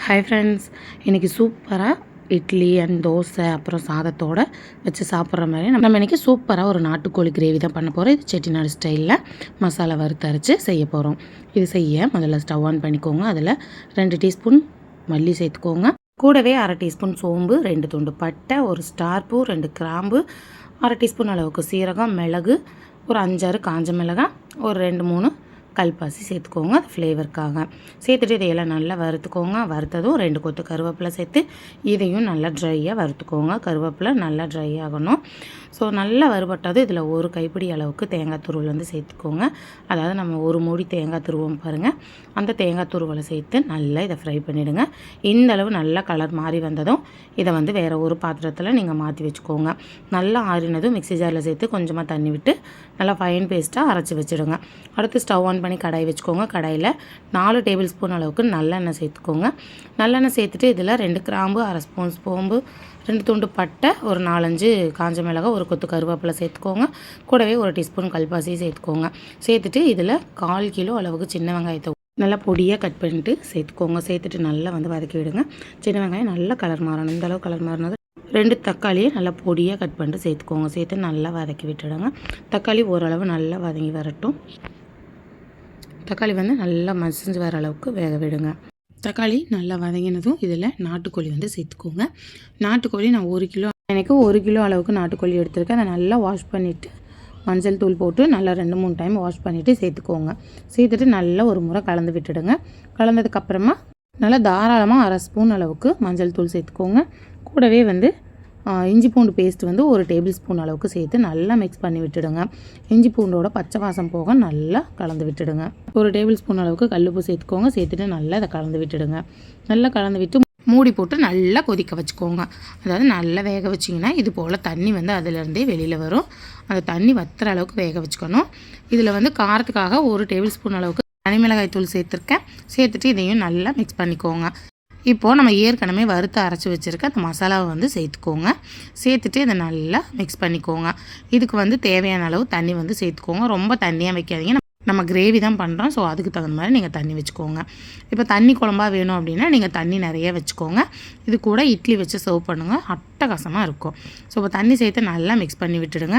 Hi friends, இன்றைக்கி சூப்பராக idli and dosa அப்புறம் சாதத்தோடு வச்சு சாப்பிட்ற மாதிரி நம்ம இன்றைக்கி சூப்பராக ஒரு நாட்டுக்கோழி கிரேவி தான் பண்ண போகிறோம். இது செட்டிநாடு ஸ்டைலில் மசாலா வறுத்தரைச்சி செய்ய போகிறோம். இது செய்ய முதல்ல ஸ்டவ் ஆன் பண்ணிக்கோங்க. அதில் 2 டீஸ்பூன் மல்லி சேர்த்துக்கோங்க. கூடவே 1/2 டீஸ்பூன் சோம்பு, 2 துண்டு பட்டை, ஒரு ஸ்டார் பூ, 2 கிராம்பு, 1/2 டீஸ்பூன் அளவுக்கு சீரகம், மிளகு, ஒரு 5-6 காஞ்ச மிளகாய், ஒரு 2-3 கல்பாசி சேர்த்துக்கோங்க. அது ஃப்ளேவருக்காக சேர்த்துட்டு இதையெல்லாம் நல்லா வறுத்துக்கோங்க. வறுத்ததும் 2 கொத்து கருவேப்பிலை சேர்த்து இதையும் நல்லா ட்ரையாக வறுத்துக்கோங்க. கருவேப்பிலை நல்லா ட்ரை ஆகணும். ஸோ நல்லா வறுபட்டதும் இதில் ஒரு கைப்பிடி அளவுக்கு தேங்காய் துருவல் வந்து சேர்த்துக்கோங்க. அதாவது நம்ம ஒரு மூடி தேங்காய் துருவோம் பாருங்கள், அந்த தேங்காய் துருவலை சேர்த்து நல்லா இதை ஃப்ரை பண்ணிவிடுங்க. இந்த அளவு நல்லா கலர் மாறி வந்ததும் இதை வந்து வேறு ஒரு பாத்திரத்தில் நீங்கள் மாற்றி வச்சுக்கோங்க. நல்லா ஆறினதும் மிக்ஸி ஜாரில் சேர்த்து கொஞ்சமாக தண்ணி விட்டு நல்லா ஃபைன் பேஸ்ட்டாக அரைச்சி வச்சுடுங்க. அடுத்து ஸ்டவ் ஆன் பண்ணி கடாய் வச்சுக்கோங்க. கடாயில் 4 டேபிள் ஸ்பூன் அளவுக்கு நல்லெண்ணெய் சேர்த்துக்கோங்க. நல்லெண்ணெய் சேர்த்துட்டு இதில் 2 கிராம்பு, 1/2 ஸ்பூன் சோம்பு, 2 துண்டு பட்டை, ஒரு 4-5 காஞ்ச மிளகாய், ஒரு கொத்து கருவேப்பிலை சேர்த்துக்கோங்க. கூடவே ஒரு டீஸ்பூன் கல்பாசி சேர்த்துக்கோங்க. சேர்த்துட்டு இதில் 1/4 கிலோ அளவுக்கு சின்ன வெங்காயத்தை நல்லா பொடியாக கட் பண்ணிட்டு சேர்த்துக்கோங்க. சேர்த்துட்டு நல்லா வந்து வதக்கி விடுங்க. சின்ன வெங்காயம் நல்லா கலர் மாறணும். இந்த அளவு கலர் மாறினது 2 தக்காளியை நல்லா பொடியாக கட் பண்ணிட்டு சேர்த்துக்கோங்க. சேர்த்து நல்லா வதக்கி விட்டுடுங்க. தக்காளி ஓரளவு நல்லா வதங்கி வரட்டும். தக்காளி வந்து நல்லா மசிஞ்சு வர அளவுக்கு வேக விடுங்க. தக்காளி நல்லா வதங்கினதும் இதில் நாட்டுக்கோழி வந்து சேர்த்துக்கோங்க. நாட்டுக்கோழி நான் 1 கிலோ, எனக்கு 1 கிலோ அளவுக்கு நாட்டுக்கோழி எடுத்துருக்கேன். அதை நல்லா வாஷ் பண்ணிவிட்டு மஞ்சள் தூள் போட்டு நல்லா 2-3 டைம் வாஷ் பண்ணிவிட்டு சேர்த்துக்கோங்க. சேர்த்துட்டு நல்லா ஒரு முறை கலந்து விட்டுடுங்க. கலந்ததுக்கப்புறமா நல்லா தாராளமாக 1/2 ஸ்பூன் அளவுக்கு மஞ்சள் தூள் சேர்த்துக்கோங்க. கூடவே வந்து இஞ்சி பூண்டு பேஸ்ட் வந்து 1 டேபிள் ஸ்பூன் அளவுக்கு சேர்த்து நல்லா மிக்ஸ் பண்ணி விட்டுடுங்க. இஞ்சி பூண்டோட பச்சை வாசம் போக நல்லா கலந்து விட்டுடுங்க. 1 டேபிள் ஸ்பூன் அளவுக்கு கல்லுப்பு சேர்த்துக்கோங்க. சேர்த்துட்டு நல்லா இதை கலந்து விட்டுடுங்க. நல்லா கலந்து விட்டு மூடி போட்டு நல்லா கொதிக்க வச்சுக்கோங்க. அதாவது நல்லா வேக வச்சிங்கன்னா இது போல் தண்ணி வந்து அதிலேருந்தே வெளியில் வரும். அந்த தண்ணி வத்துற அளவுக்கு வேக வச்சுக்கணும். இதில் வந்து காரத்துக்காக 1 டேபிள் ஸ்பூன் அளவுக்கு தனிமிளகாய் தூள் சேர்த்துருக்கேன். சேர்த்துட்டு இதையும் நல்லா மிக்ஸ் பண்ணிக்கோங்க. இப்போது நம்ம ஏற்கனவே வறுத்து அரைச்சி வச்சுருக்க அந்த மசாலாவை வந்து சேர்த்துக்கோங்க. சேர்த்துட்டு இதை நல்லா மிக்ஸ் பண்ணிக்கோங்க. இதுக்கு வந்து தேவையான அளவு தண்ணி வந்து சேர்த்துக்கோங்க. ரொம்ப தண்ணியாக வைக்காதீங்க. நம்ம கிரேவி தான் பண்ணுறோம். ஸோ அதுக்கு தகுந்த மாதிரி நீங்கள் தண்ணி வச்சுக்கோங்க. இப்போ தண்ணி குழம்பா வேணும் அப்படின்னா நீங்கள் தண்ணி நிறைய வச்சுக்கோங்க. இது கூட இட்லி வச்சு சர்வ் பண்ணுங்கள், அட்டகாசமாக இருக்கும். ஸோ இப்போ தண்ணி சேர்த்து நல்லா மிக்ஸ் பண்ணி விட்டுடுங்க.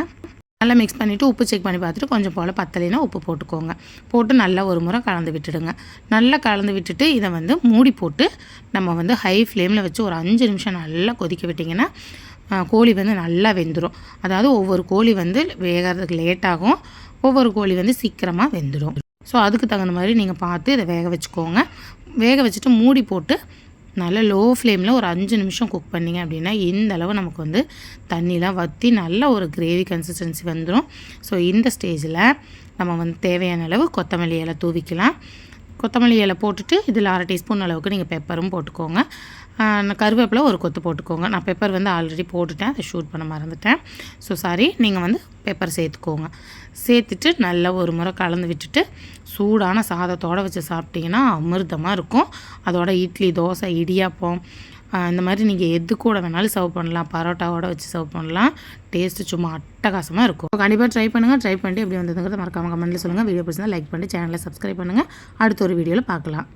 நல்லா மிக்ஸ் பண்ணிவிட்டு உப்பு செக் பண்ணி பார்த்துட்டு கொஞ்சம் போல் பத்தலைன்னா உப்பு போட்டுக்கோங்க. போட்டு நல்லா ஒரு முறை கலந்து விட்டுடுங்க. நல்லா கலந்து விட்டுட்டு இதை வந்து மூடி போட்டு நம்ம வந்து ஹை ஃப்ளேமில் வச்சு ஒரு 5 நிமிஷம் நல்லா கொதிக்க விட்டிங்கன்னா கோழி வந்து நல்லா வெந்துடும். அதாவது ஒவ்வொரு கோழி வந்து வேகிறதுக்கு லேட்டாகும், ஒவ்வொரு கோழி வந்து சீக்கிரமாக வெந்துடும். ஸோ அதுக்கு தகுந்த மாதிரி நீங்கள் பார்த்து இதை வேக வச்சுக்கோங்க. வேக வச்சுட்டு மூடி போட்டு நல்லா லோ ஃப்ளேமில் ஒரு 5 நிமிஷம் குக் பண்ணிங்க அப்படின்னா இந்த அளவு நமக்கு வந்து தண்ணிலாம் வற்றி நல்ல ஒரு கிரேவி கன்சிஸ்டன்சி வந்துடும். ஸோ இந்த ஸ்டேஜில் நம்ம வந்து தேவையான அளவு கொத்தமல்லி இலை தூவிக்கலாம். கொத்தமல்லி இலை போட்டுட்டு இதில் 1/2 டீஸ்பூன் அளவுக்கு நீங்கள் பெப்பரும் போட்டுக்கோங்க. கருவேப்பிலை ஒரு கொத்து போட்டுக்கோங்க. நான் பெப்பர் வந்து ஆல்ரெடி போட்டுட்டேன், அதை ஷூட் பண்ண மறந்துட்டேன். ஸோ சாரி, நீங்கள் வந்து பெப்பர் சேர்த்துக்கோங்க. சேர்த்துட்டு நல்லா ஒரு முறை கலந்து விட்டுட்டு சூடான சாதத்தோடு வச்சு சாப்பிட்டிங்கன்னா அமிர்தமாக இருக்கும். அதோட இட்லி, தோசை, இடியாப்பம் இந்த மாதிரி நீங்கள் எது கூட வேணாலும் சர்வ் பண்ணலாம். பரோட்டாவோட வச்சு சர்வ் பண்ணலாம். டேஸ்ட்டு சும்மா அட்டகாசமாக இருக்கும். கண்டிப்பாக ட்ரை பண்ணுங்கள். ட்ரை பண்ணிட்டு எப்படி வந்ததுங்கிறத மறக்காமல் கமெண்ட்டில் சொல்லுங்கள். வீடியோ பிடிச்சிருந்தா லைக் பண்ணி சேனலை சப்ஸ்கிரைப் பண்ணுங்கள். அடுத்த ஒரு வீடியோவில் பார்க்கலாம்.